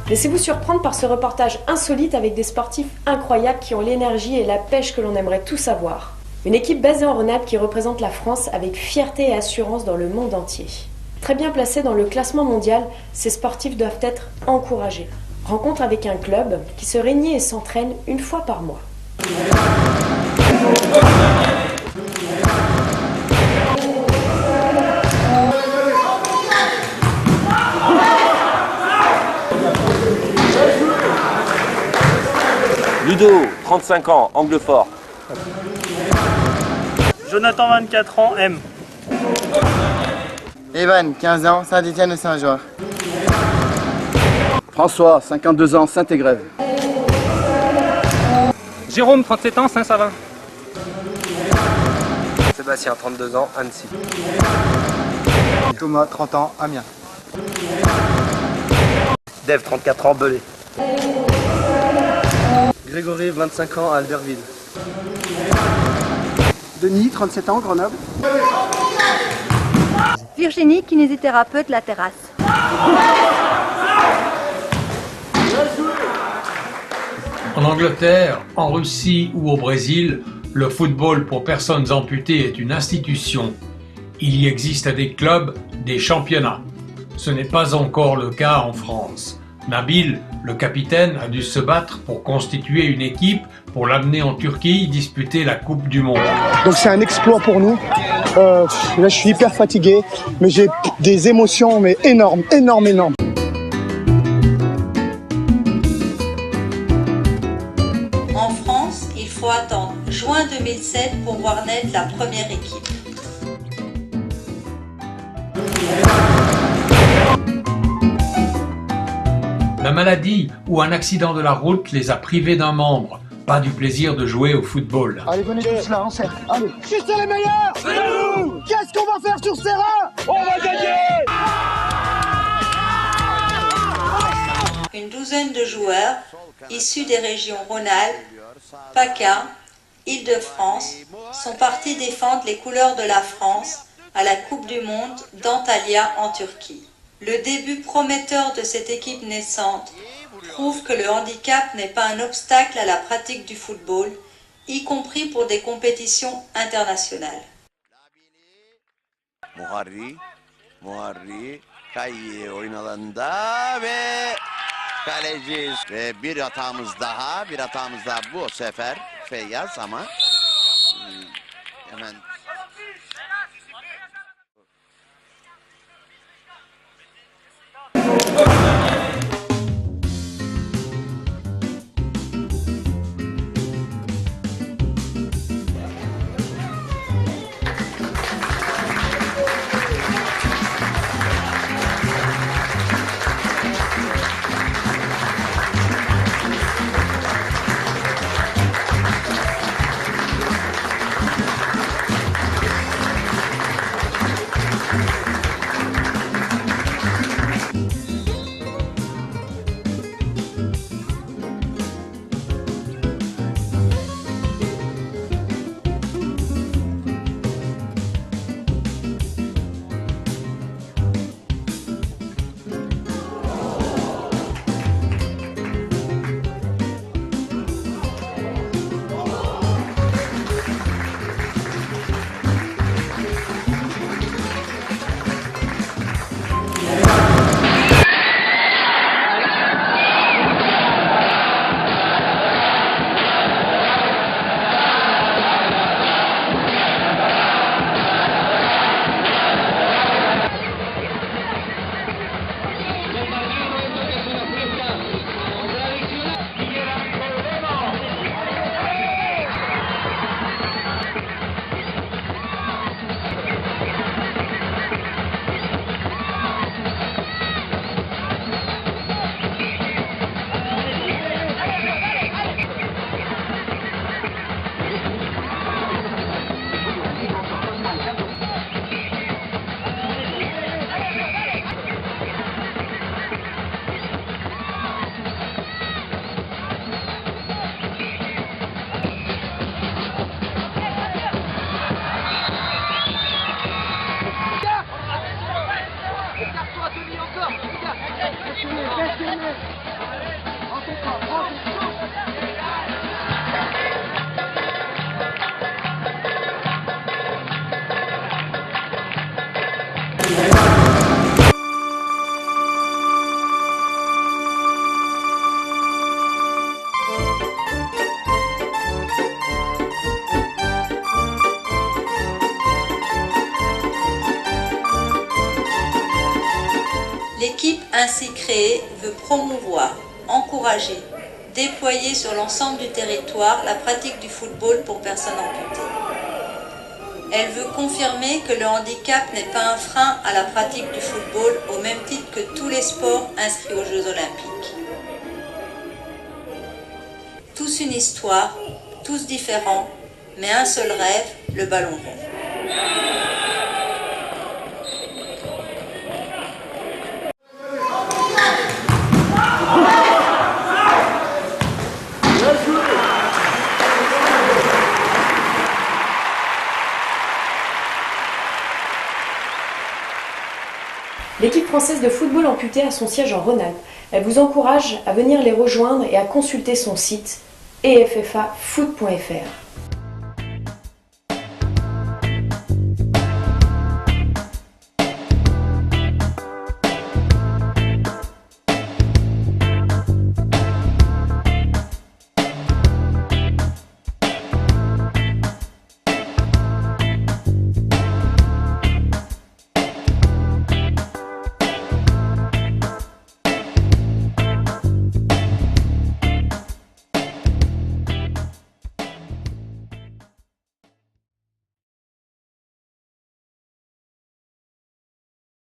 Laissez-vous surprendre par ce reportage insolite avec des sportifs incroyables qui ont l'énergie et la pêche que l'on aimerait tous avoir. Une équipe basée en Rhône-Alpes qui représente la France avec fierté et assurance dans le monde entier. Très bien placés dans le classement mondial, ces sportifs doivent être encouragés. Rencontre avec un club qui se réunit et s'entraîne une fois par mois. Ludo, 35 ans, angle fort. Jonathan, 24 ans, M. Evan, 15 ans, Saint-Étienne de Saint-Georges. François, 52 ans, Saint-Égrève. Jérôme, 37 ans, Saint-Savin. Sébastien, 32 ans, Annecy. Thomas, 30 ans, Amiens. Dave, 34 ans, Belay. Grégory, 25 ans, Albertville. Denis, 37 ans, Grenoble. Virginie, kinésithérapeute, La Terrasse. En Angleterre, en Russie ou au Brésil, le football pour personnes amputées est une institution. Il y existe des clubs, des championnats. Ce n'est pas encore le cas en France. Nabil, le capitaine, a dû se battre pour constituer une équipe pour l'amener en Turquie disputer la Coupe du Monde. Donc c'est un exploit pour nous. Là je suis hyper fatigué, mais j'ai des émotions mais énormes. En France, il faut attendre juin 2007 pour voir naître la première équipe. La maladie ou un accident de la route les a privés d'un membre, pas du plaisir de jouer au football. Allez, venez tous là, en cercle. Allez. Qui c'est les meilleurs? C'est nous. Qu'est-ce qu'on va faire sur ce terrain? On va gagner. Une douzaine de joueurs issus des régions Rhône-Alpes, PACA, Île-de-France sont partis défendre les couleurs de la France à la Coupe du Monde d'Antalya en Turquie. Le début prometteur de cette équipe naissante prouve que le handicap n'est pas un obstacle à la pratique du football, y compris pour des compétitions internationales. Muharri Kayı oynadığında ve kaleci ve bir hatamız daha bu sefer Feyyaz ama hemen ainsi créée veut promouvoir, encourager, déployer sur l'ensemble du territoire la pratique du football pour personnes amputées. Elle veut confirmer que le handicap n'est pas un frein à la pratique du football au même titre que tous les sports inscrits aux Jeux Olympiques. Tous une histoire, tous différents, mais un seul rêve, le ballon rond. L'équipe française de football amputé a son siège en Rhône-Alpes. Elle vous encourage à venir les rejoindre et à consulter son site effafoot.fr.